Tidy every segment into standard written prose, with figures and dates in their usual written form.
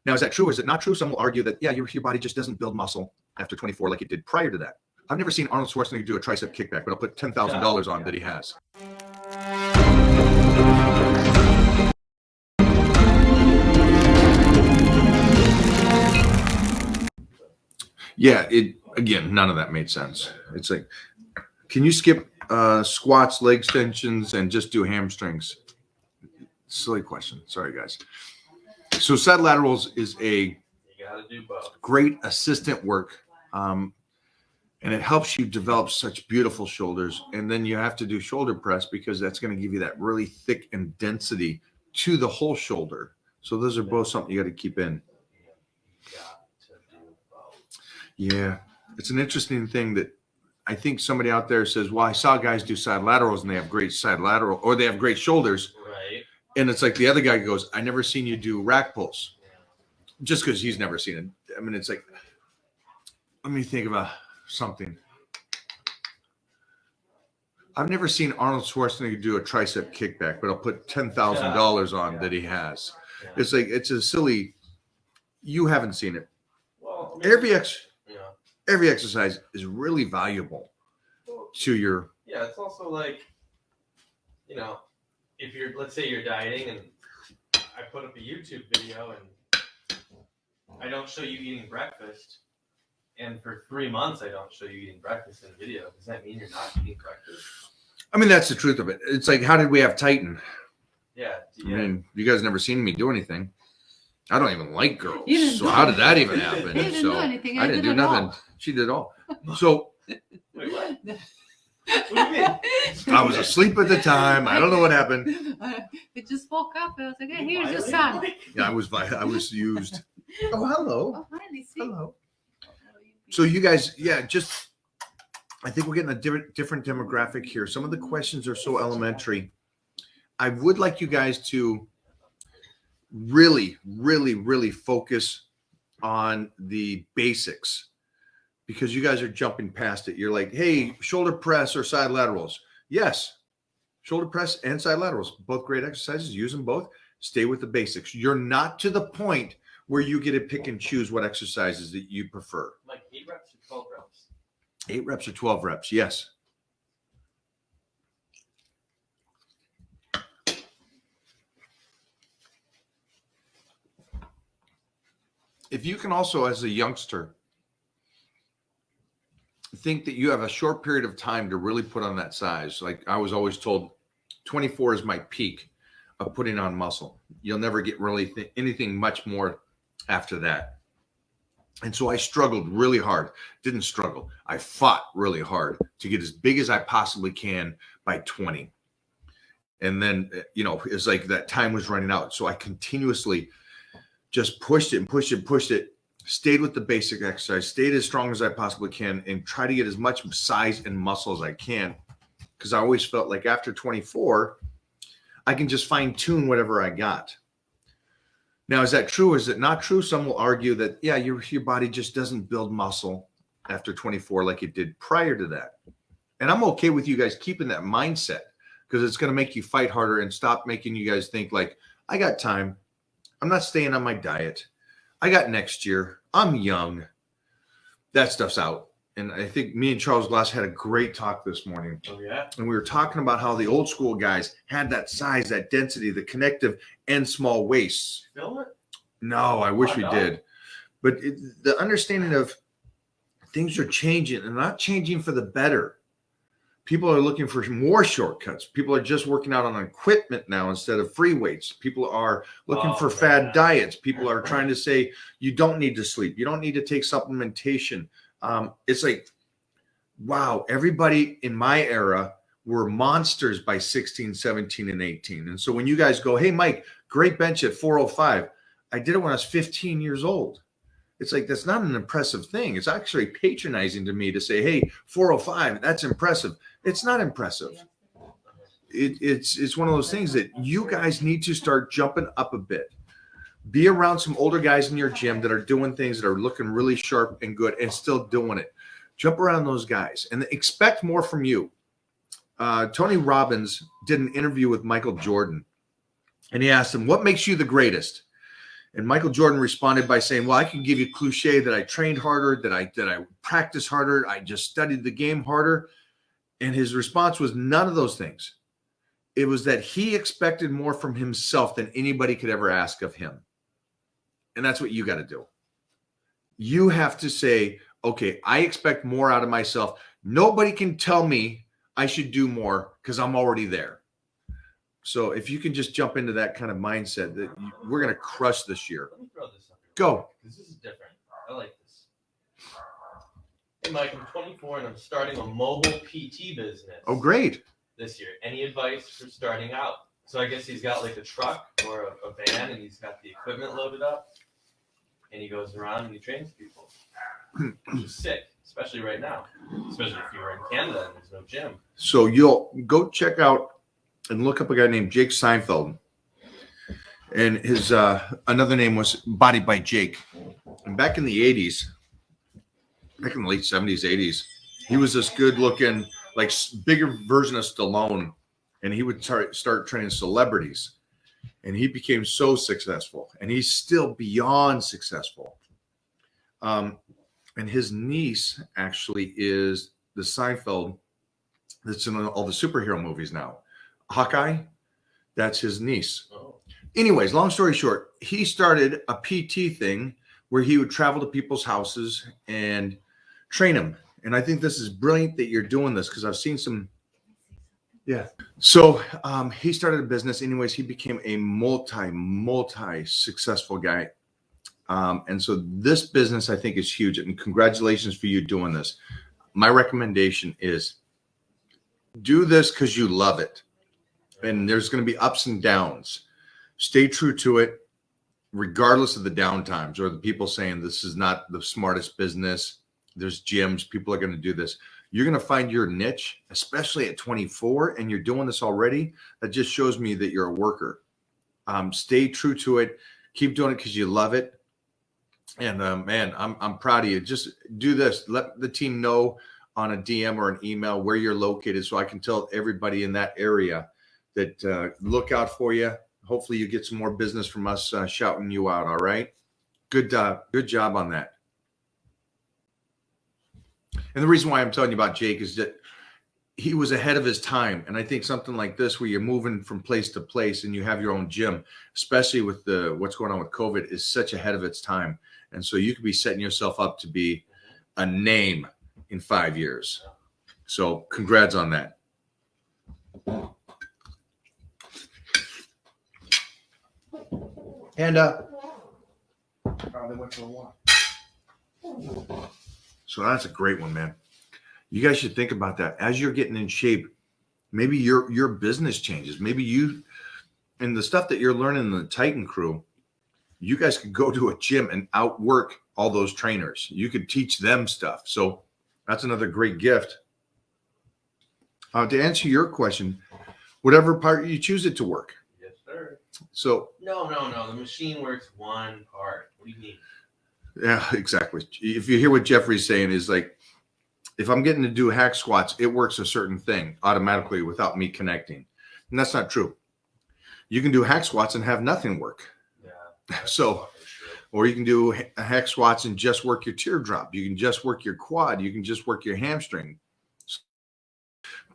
Now, is that true or is it not true? Some will argue that, yeah, your body just doesn't build muscle after 24 like it did prior to that. I've never seen Arnold Schwarzenegger do a tricep kickback, but I'll put $10,000 on that he has. Yeah, again, none of that made sense. It's like, can you skip squats, leg extensions, and just do hamstrings? Silly question. Sorry, guys. So side laterals is a great assistant work. And it helps you develop such beautiful shoulders. And then you have to do shoulder press because that's going to give you that really thick and density to the whole shoulder. So those are both something you got to keep in. Yeah, it's an interesting thing that I think somebody out there says, well, I saw guys do side laterals and they have great side lateral, or they have great shoulders. Right. And it's like the other guy goes, I never seen you do rack pulls. Just because he's never seen it. I mean, it's like, let me think about something. I've never seen Arnold Schwarzenegger do a tricep kickback, but I'll put $10,000 on that he has. Yeah. It's like, it's a silly, you haven't seen it. Well, I mean, every exercise is really valuable to your. Yeah, it's also like, if you're, let's say you're dieting and I put up a YouTube video and I don't show you eating breakfast. And for 3 months, I don't show you eating breakfast in a video. Does that mean you're not eating breakfast? I mean, that's the truth of it. It's like, how did we have Titan? Yeah. I mean, you guys never seen me do anything. I don't even like girls. So how did that even happen? You didn't do anything. I didn't do nothing. All. She did all. So. Wait, what? What do you mean? I was asleep at the time. I don't know what happened. It just woke up. I was like, hey, here's your son. Yeah, I was used. Oh, hello. Oh, hi, Lisa. Hello. So you guys, I think we're getting a different demographic here. Some of the questions are so elementary. I would like you guys to really, really, really focus on the basics because you guys are jumping past it. You're like, hey, shoulder press or side laterals. Yes, shoulder press and side laterals, both great exercises. Use them both. Stay with the basics. You're not to the point where you get to pick and choose what exercises that you prefer. Like 8 reps or 12 reps? 8 reps or 12 reps, yes. If you can also, as a youngster, think that you have a short period of time to really put on that size. Like I was always told, 24 is my peak of putting on muscle. You'll never get really anything much more after that. And so I struggled really hard. Didn't struggle. I fought really hard to get as big as I possibly can by 20. And then, it's like that time was running out. So I continuously just pushed it and pushed it and pushed it, stayed with the basic exercise, stayed as strong as I possibly can, and try to get as much size and muscle as I can. Because I always felt like after 24, I can just fine tune whatever I got. Now, is that true or is it not true? Some will argue that, yeah, your body just doesn't build muscle after 24 like it did prior to that. And I'm okay with you guys keeping that mindset because it's going to make you fight harder and stop making you guys think like, I got time. I'm not staying on my diet. I got next year. I'm young. That stuff's out. And I think me and Charles Glass had a great talk this morning. Oh, yeah? And we were talking about how the old school guys had that size, that density, the connective and small waists. Film it? No, I wish we did. But the understanding of things are changing and not changing for the better. People are looking for more shortcuts. People are just working out on equipment now instead of free weights. People are looking for fad diets. People are trying to say you don't need to sleep. You don't need to take supplementation. It's like, wow, everybody in my era were monsters by 16, 17, and 18. And so when you guys go, hey, Mike, great bench at 405. I did it when I was 15 years old. It's like, that's not an impressive thing. It's actually patronizing to me to say, hey, 405, that's impressive. It's not impressive. It's one of those things that you guys need to start jumping up a bit. Be around some older guys in your gym that are doing things that are looking really sharp and good and still doing it. Jump around those guys and expect more from you. Tony Robbins did an interview with Michael Jordan, and he asked him, what makes you the greatest? And Michael Jordan responded by saying, well, I can give you cliche that I trained harder, that I practiced harder, I just studied the game harder. And his response was none of those things. It was that he expected more from himself than anybody could ever ask of him. And that's what you got to do. You have to say, okay, I expect more out of myself. Nobody can tell me I should do more because I'm already there. So if you can just jump into that kind of mindset, that we're going to crush this year. Let me throw this up. Go. Because this is different. I like this. Hey, Mike, I'm 24 and I'm starting a mobile PT business. Oh, great. This year. Any advice for starting out? So I guess he's got like a truck or a van and he's got the equipment loaded up and he goes around and he trains people. Which is sick, especially right now. Especially if you're in Canada and there's no gym. So you'll go check out and look up a guy named Jake Seinfeld. And his another name was Body by Jake. And back in the 80s, back in the late 70s, 80s, he was this good looking, like bigger version of Stallone. And he would start training celebrities. And he became so successful. And he's still beyond successful. And his niece actually is the Seinfeld that's in all the superhero movies now. Hawkeye, that's his niece. Oh. Anyways, long story short, he started a PT thing where he would travel to people's houses and train them. And I think this is brilliant that you're doing this because I've seen some. Yeah. So he started a business. Anyways, he became a multi successful guy. And so this business, I think, is huge. And congratulations for you doing this. My recommendation is do this because you love it. And there's going to be ups and downs. Stay true to it, regardless of the downtimes or the people saying this is not the smartest business. There's gyms. People are going to do this. You're going to find your niche, especially at 24, and you're doing this already. That just shows me that you're a worker. Stay true to it. Keep doing it because you love it. And man, I'm proud of you. Just do this. Let the team know on a DM or an email where you're located so I can tell everybody in that area that look out for you. Hopefully you get some more business from us shouting you out. All right. Good job on that. And the reason why I'm telling you about Jake is that he was ahead of his time. And I think something like this, where you're moving from place to place and you have your own gym, especially with what's going on with COVID, is such ahead of its time. And so you could be setting yourself up to be a name in 5 years. So congrats on that. And they went for a walk. So that's a great one, man. You guys should think about that as you're getting in shape. Maybe your business changes. Maybe you and the stuff that you're learning in the Titan crew, you guys could go to a gym and outwork all those trainers. You could teach them stuff. So that's another great gift. To answer your question, whatever part you choose it to work. Yes, sir. So No. The machine works one part. What do you mean? yeah, exactly. If you hear what Jeffrey's saying, is like, if I'm getting to do hack squats, it works a certain thing automatically without me connecting. And that's not true. You can do hack squats and have nothing work. Yeah. So, or you can do hack squats and just work your teardrop. You can just work your quad. You can just work your hamstring.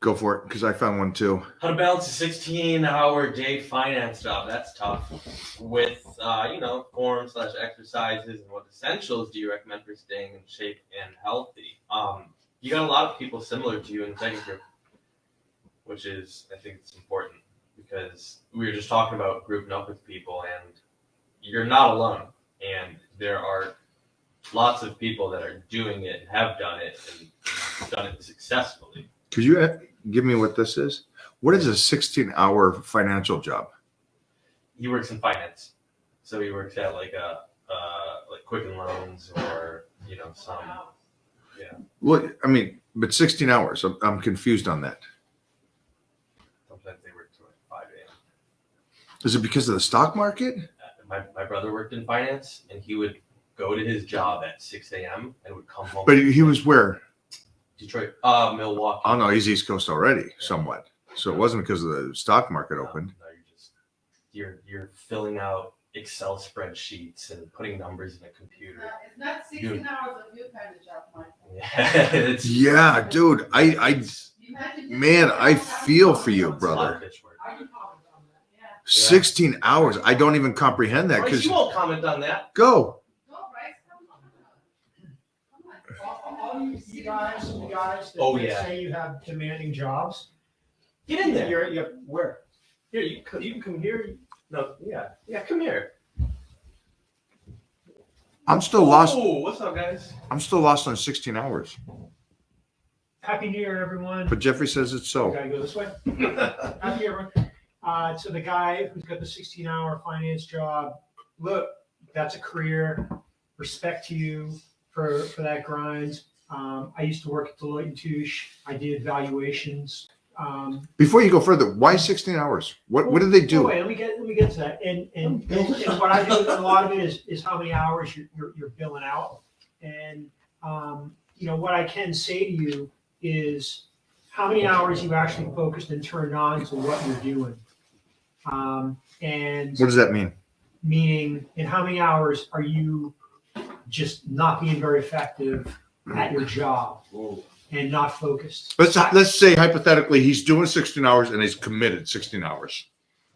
Go for it, because I found one too. How to balance a 16-hour day finance job. That's tough. With, form/exercises, and what essentials do you recommend for staying in shape and healthy? You got a lot of people similar to you in the second group, which is, I think it's important, because we were just talking about grouping up with people, and you're not alone. And there are lots of people that are doing it, have done it, and done it successfully. Could you give me what this is? What is a 16-hour financial job? He works in finance, so he works at like Quicken Loans or some. Yeah. Well, I mean, but 16 hours. I'm confused on that. Sometimes they work till like 5 a.m. Is it because of the stock market? My brother worked in finance, and he would go to his job at 6 a.m. and would come home. But he was where? Detroit, Milwaukee. Oh no, he's East Coast already, somewhat. So it wasn't because of the stock market opened. No, you're filling out Excel spreadsheets and putting numbers in a computer. It's not 16 hours of your kind of job, Mike. Yeah, it's Yeah, dude. Man, I feel for you, it's a lot brother. of bitch work. I can comment on that. Yeah. 16 hours. I don't even comprehend that Bryce, because you won't comment on that. go. Go, Bryce, come on. All you guys that Oh, that yeah. say you have demanding jobs, Get in there. you're where? Here, you can come here. No, yeah, come here. I'm still lost. Oh, what's up, guys? I'm still lost on 16 hours. Happy New Year, everyone. But Jeffrey says it's so. Gotta go this way. Happy New Year, everyone. To the guy who's got the 16-hour finance job, look, that's a career. Respect to you for that grind. I used to work at Deloitte & Touche. I did valuations. Before you go further, why 16 hours? What did they Oh, do? wait, let me get to that. And what I do, a lot of it is how many hours you're billing out. And what I can say to you is how many hours you actually focused and turned on to what you're doing. And What does that mean? meaning, in how many hours are you just not being very effective at your job and not focused? Let's say hypothetically he's doing 16 hours and he's committed 16 hours.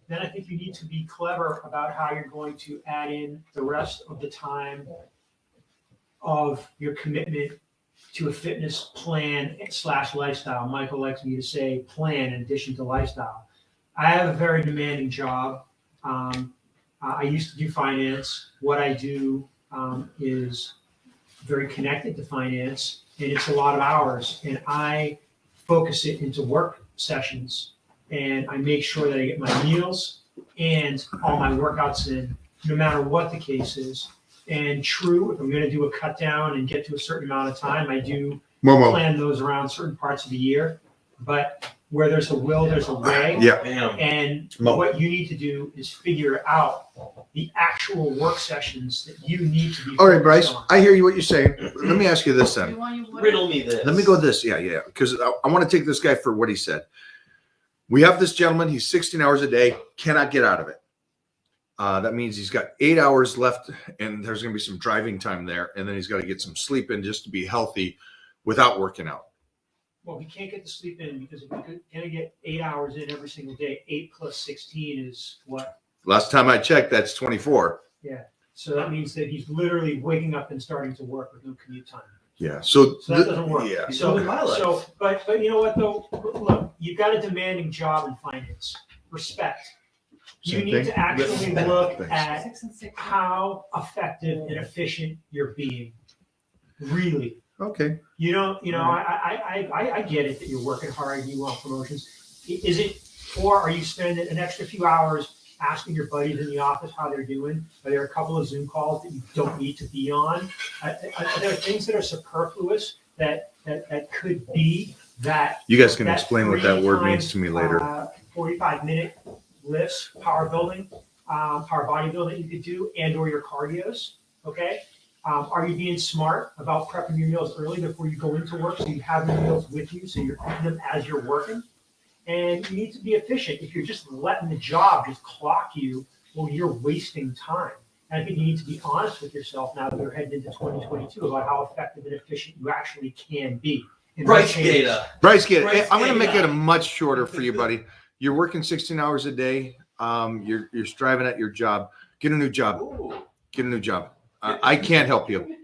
Then I think you need to be clever about how you're going to add in the rest of the time of your commitment to a fitness plan / lifestyle. Michael likes me to say plan in addition to lifestyle. I have a very demanding job. I used to do finance. What I do is very connected to finance, and it's a lot of hours. And I focus it into work sessions, and I make sure that I get my meals and all my workouts in, no matter what the case is. And true, if I'm going to do a cut down and get to a certain amount of time, I do Momo. plan those around certain parts of the year. But where there's a will, there's a way. Yeah. Bam. And Mo. what you need to do is figure out the actual work sessions that you need to be. All right, Bryce, focused on. I hear you what you're saying. Let me ask you this You then. want your water? Riddle me this. Let me go this. Yeah. Because I want to take this guy for what he said. We have this gentleman. He's 16 hours a day, cannot get out of it. That means he's got 8 hours left, and there's going to be some driving time there. And then he's got to get some sleep in just to be healthy without working out. Well, we can't get the sleep in because if we're going to get 8 hours in every single day, 8 plus 16 is what? Last time I checked, that's 24. So that means that he's literally waking up and starting to work with no commute time. Yeah. So So that doesn't work. Yeah. So in my life. But you know what though? Look, you've got a demanding job in finance. Respect. You Same need thing. to actually Respect. look Thanks. at 6 and 6. how effective and efficient you're being. Really. Okay. I get it that you're working hard and you want promotions. Is it, or are you spending an extra few hours asking your buddies in the office how they're doing? Are there a couple of Zoom calls that you don't need to be on? Are there things that are superfluous that could be that? You guys can that explain what that 3 word means times, to me later. 45-minute lifts, power bodybuilding you could do, and/or your cardios. Okay. Are you being smart about prepping your meals early before you go into work so you have your meals with you so you're eating them as you're working? And you need to be efficient. If you're just letting the job just clock you, well, you're wasting time. And I think you need to be honest with yourself now that we're heading into 2022 about how effective and efficient you actually can be. And Bryce that changes. data. Bryce, get it. Bryce, I'm going to make yeah. it a much shorter for you, buddy. You're working 16 hours a day. You're striving at your job. Get a new job. Ooh. Get a new job. I can't help you.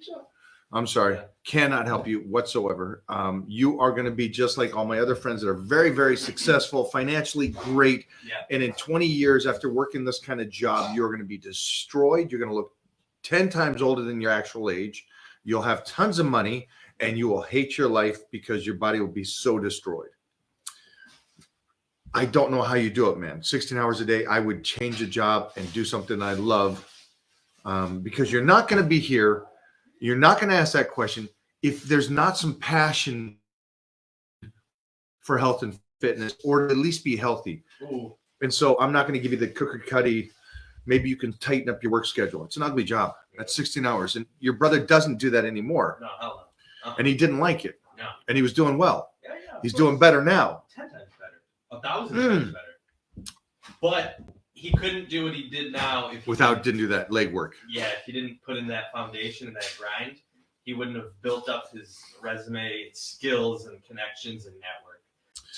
I'm sorry. Cannot help you whatsoever. You are going to be just like all my other friends that are very, very successful, financially great. Yeah. And in 20 years after working this kind of job, you're going to be destroyed. You're going to look 10 times older than your actual age. You'll have tons of money and you will hate your life because your body will be so destroyed. I don't know how you do it, man. 16 hours a day. I would change a job and do something I love. Because you're not going to be here. You're not going to ask that question if there's not some passion for health and fitness, or at least be healthy. Ooh. And so I'm not going to give you the cookie cutty. Maybe you can tighten up your work schedule. It's an ugly job. That's 16 hours. And your brother doesn't do that anymore. No, hell no. And he didn't like it. No. And he was doing well. Yeah, of He's course. doing better now. 10 times better. 1,000 times better. But he couldn't do what he did now if he didn't do that legwork. Yeah, if he didn't put in that foundation and that grind, he wouldn't have built up his resume, skills, and connections and network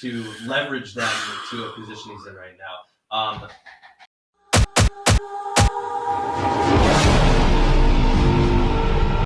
to leverage them to a position he's in right now.